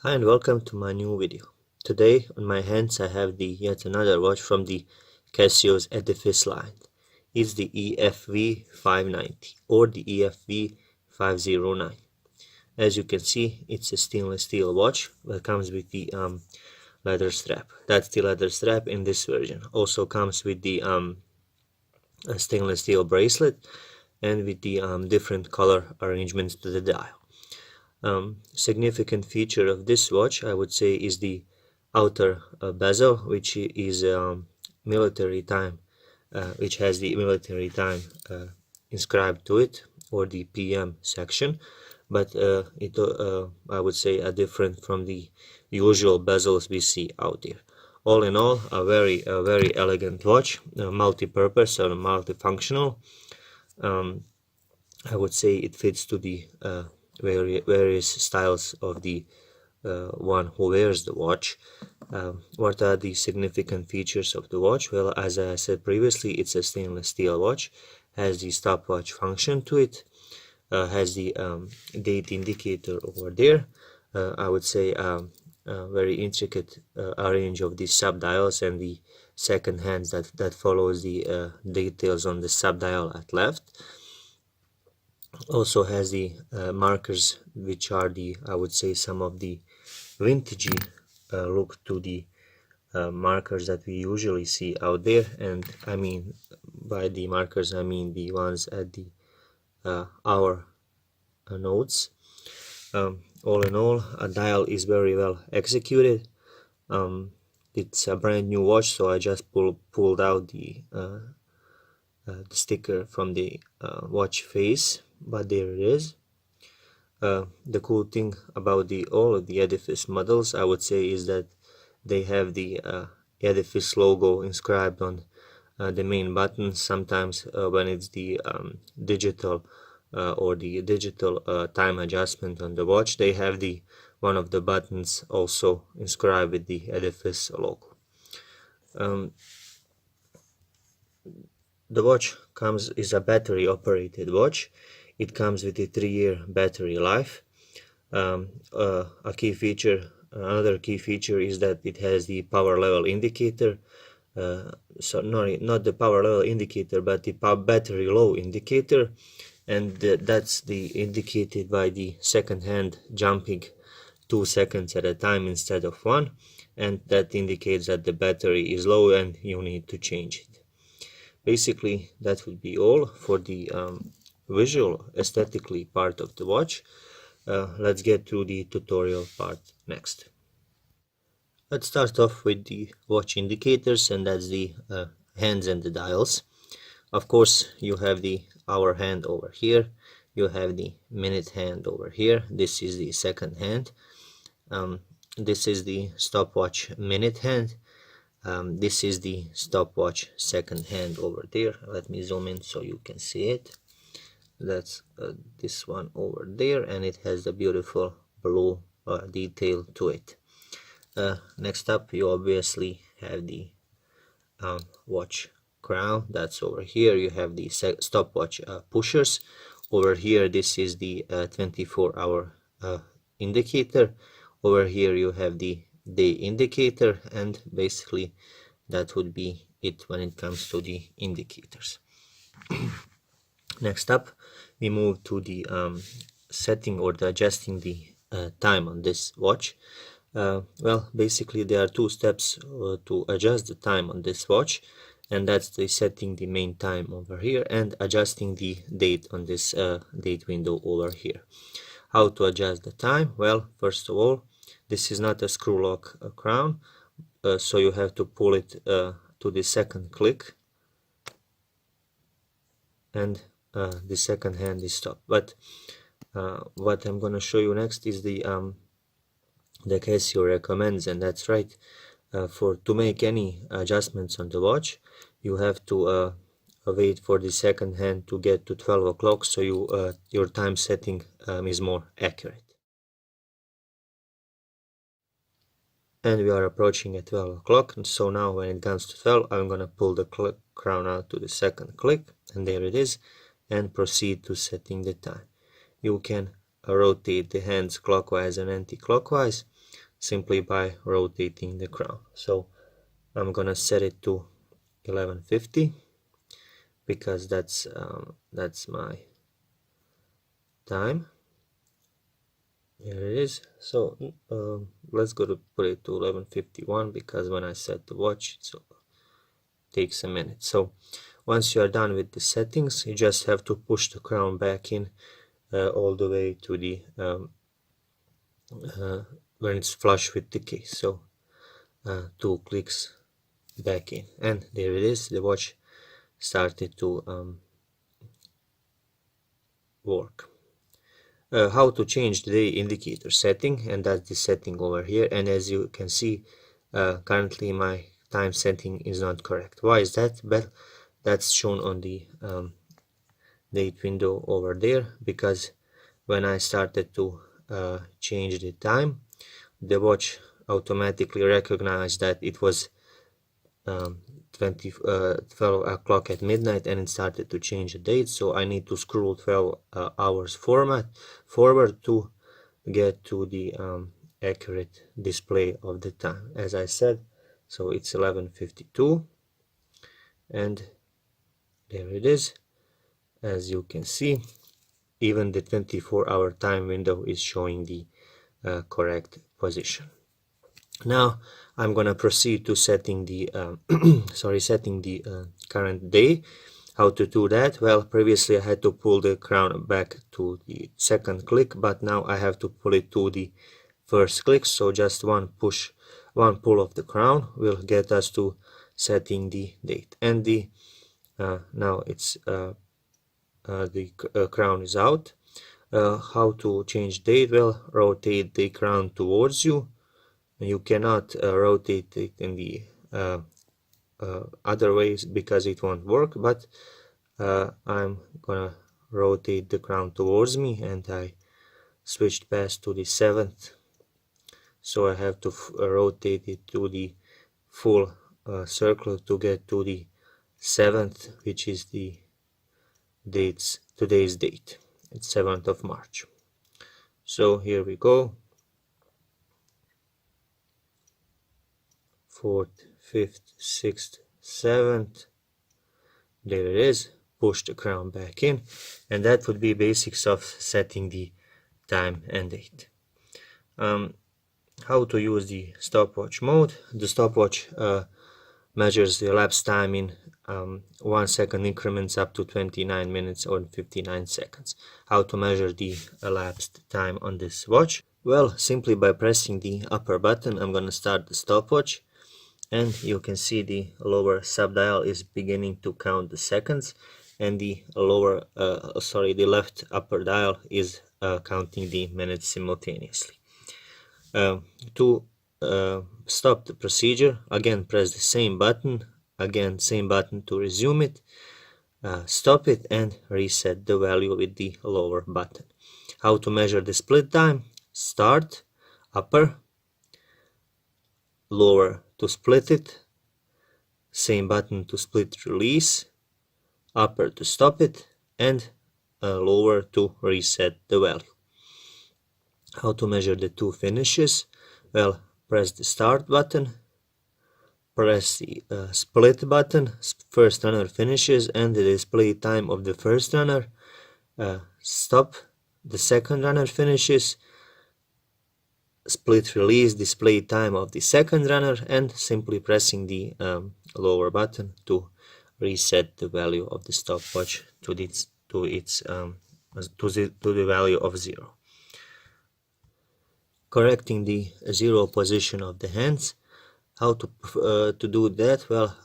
Hi and welcome to my new video. Today on my hands I have the yet another watch from the Casio's Edifice line. It's the EFV 590 or the EFV 509. As you can see, it's a stainless steel watch that comes with the leather strap. That's the leather strap in this version. Also comes with the stainless steel bracelet and with the different color arrangements to the dial. Significant feature of this watch, I would say, is the outer bezel, which is military time, which has the military time inscribed to it, or the PM section. But I would say, are different from the usual bezels we see out there. All in all, a very elegant watch, multi-purpose or multifunctional. I would say it fits to the various styles of the one who wears the watch. What are the significant features of the watch? Well, as I said previously, it's a stainless steel watch, has the stopwatch function to it, has the date indicator over there. I would say very intricate arrange of the sub-dials and the second hands that follows the details on the sub-dial at left. Also has the markers, which are the, I would say, some of the vintagey look to the markers that we usually see out there. And I mean, by the markers I mean the ones at the hour notes. All in all, a dial is very well executed. It's a brand new watch, so I just pulled out the sticker from the watch face, but there it is. The cool thing about all of the Edifice models, I would say, is that they have the Edifice logo inscribed on the main button. Sometimes when it's the digital or the digital time adjustment on the watch, they have the one of the buttons also inscribed with the Edifice logo. The watch is a battery operated watch. It comes with a 3-year battery life. Another key feature is that it has the power level indicator. So not the power level indicator, but the battery low indicator, and that's indicated by the second hand jumping 2 seconds at a time instead of 1, and that indicates that the battery is low and you need to change it. Basically, that would be all for the visual, aesthetically part of the watch. Let's get to the tutorial part next. Let's start off with the watch indicators, and that's the hands and the dials. Of course, you have the hour hand over here, you have the minute hand over here. This is the second hand. This is the stopwatch minute hand. This is the stopwatch second hand over there. Let me zoom in so you can see it. That's this one over there, and it has the beautiful blue detail to it. Next up, you obviously have the watch crown. That's over here. You have the stopwatch pushers. Over here, this is the 24-hour indicator. Over here, you have the day indicator, and basically that would be it when it comes to the indicators. Next up, we move to the setting or adjusting the time on this watch. Well, basically there are 2 steps to adjust the time on this watch, and that's the setting the main time over here and adjusting the date on this date window over here. How to adjust the time? Well, first of all, this is not a screw lock crown, so you have to pull it to the second click, and the second hand is stopped. But what I'm going to show you next is the Casio recommends, and that's right. To make any adjustments on the watch, you have to wait for the second hand to get to 12 o'clock, so your time setting is more accurate. And we are approaching at 12 o'clock, and so now when it comes to 12, I'm gonna pull the crown out to the second click, and there it is, and proceed to setting the time. You can rotate the hands clockwise and anti-clockwise. simply by rotating the crown. So I'm gonna set it to 1150 because that's my time. Here it is. So let's go to put it to 1151 because when I set the watch it takes a minute. So once you are done with the settings, you just have to push the crown back in all the way to the when it's flush with the case. So 2 clicks back in, and there it is. The watch started to work. How to change the day indicator setting, and that's the setting over here. And as you can see, currently my time setting is not correct. Why is that? Well, that's shown on the date window over there, because when I started to change the time, the watch automatically recognized that it was 12 o'clock at midnight, and it started to change the date. So I need to scroll 12 hours forward to get to the accurate display of the time, as I said. So it's 11:52, and there it is. As you can see, even the 24-hour time window is showing the correct position. Now I'm gonna proceed to setting the current day. How to do that? Well, previously I had to pull the crown back to the second click, but now I have to pull it to the first click. So just one pull of the crown will get us to setting the date. And the now it's the crown is out. How to change date? Well, rotate the crown towards you. You cannot rotate it in the other ways because it won't work, but I'm gonna rotate the crown towards me, and I switched past to the 7th, so I have to rotate it to the full circle to get to the 7th, which is the today's date. It's 7th of March. So here we go. 4th, 5th, 6th, 7th. There it is. Push the crown back in, and that would be basics of setting the time and date. How to use the stopwatch mode? The stopwatch measures the elapsed time in 1 second increments up to 29 minutes or 59 seconds. How to measure the elapsed time on this watch? Well, simply by pressing the upper button. I'm gonna start the stopwatch, and you can see the lower subdial is beginning to count the seconds, and the the left upper dial is counting the minutes simultaneously. To stop the procedure, again press the same button, again same button to resume it, stop it, and reset the value with the lower button. How to measure the split time? Start, upper, lower to split it, same button to split release, upper to stop it, and lower to reset the value. How to measure the two finishes? Well, press the start button, press the split button, first runner finishes, and the display time of the first runner, stop, the second runner finishes, split release, display time of the second runner, and simply pressing the lower button to reset the value of the stopwatch to the value of 0. Correcting the 0 position of the hands. How to do that? Well,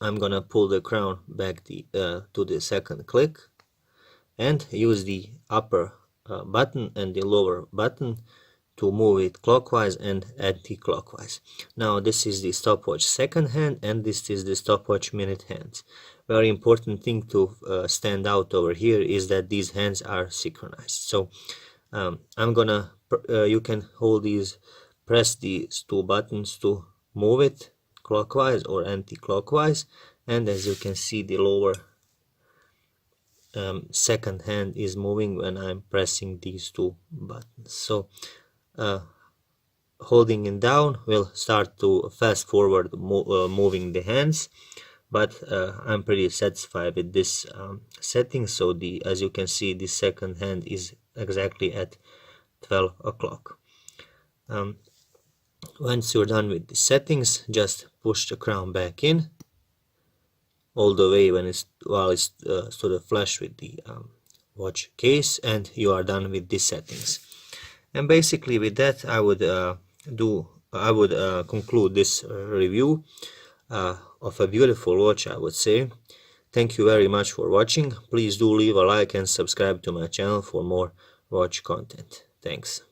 I'm gonna pull the crown back to the second click, and use the upper button and the lower button to move it clockwise and anti-clockwise. Now this is the stopwatch second hand, and this is the stopwatch minute hands. Very important thing to stand out over here is that these hands are synchronized. So I'm gonna you can press these two buttons to move it clockwise or anti-clockwise, and as you can see, the lower second hand is moving when I'm pressing these two buttons. So holding it down will start to fast forward moving the hands, but I'm pretty satisfied with this setting. So as you can see, the second hand is exactly at 12 o'clock. Once you're done with the settings, just push the crown back in all the way while it's sort of flush with the watch case, and you are done with the settings. And basically with that I would conclude this review of a beautiful watch, I would say. Thank you very much for watching. Please do leave a like and subscribe to my channel for more watch content. Thanks.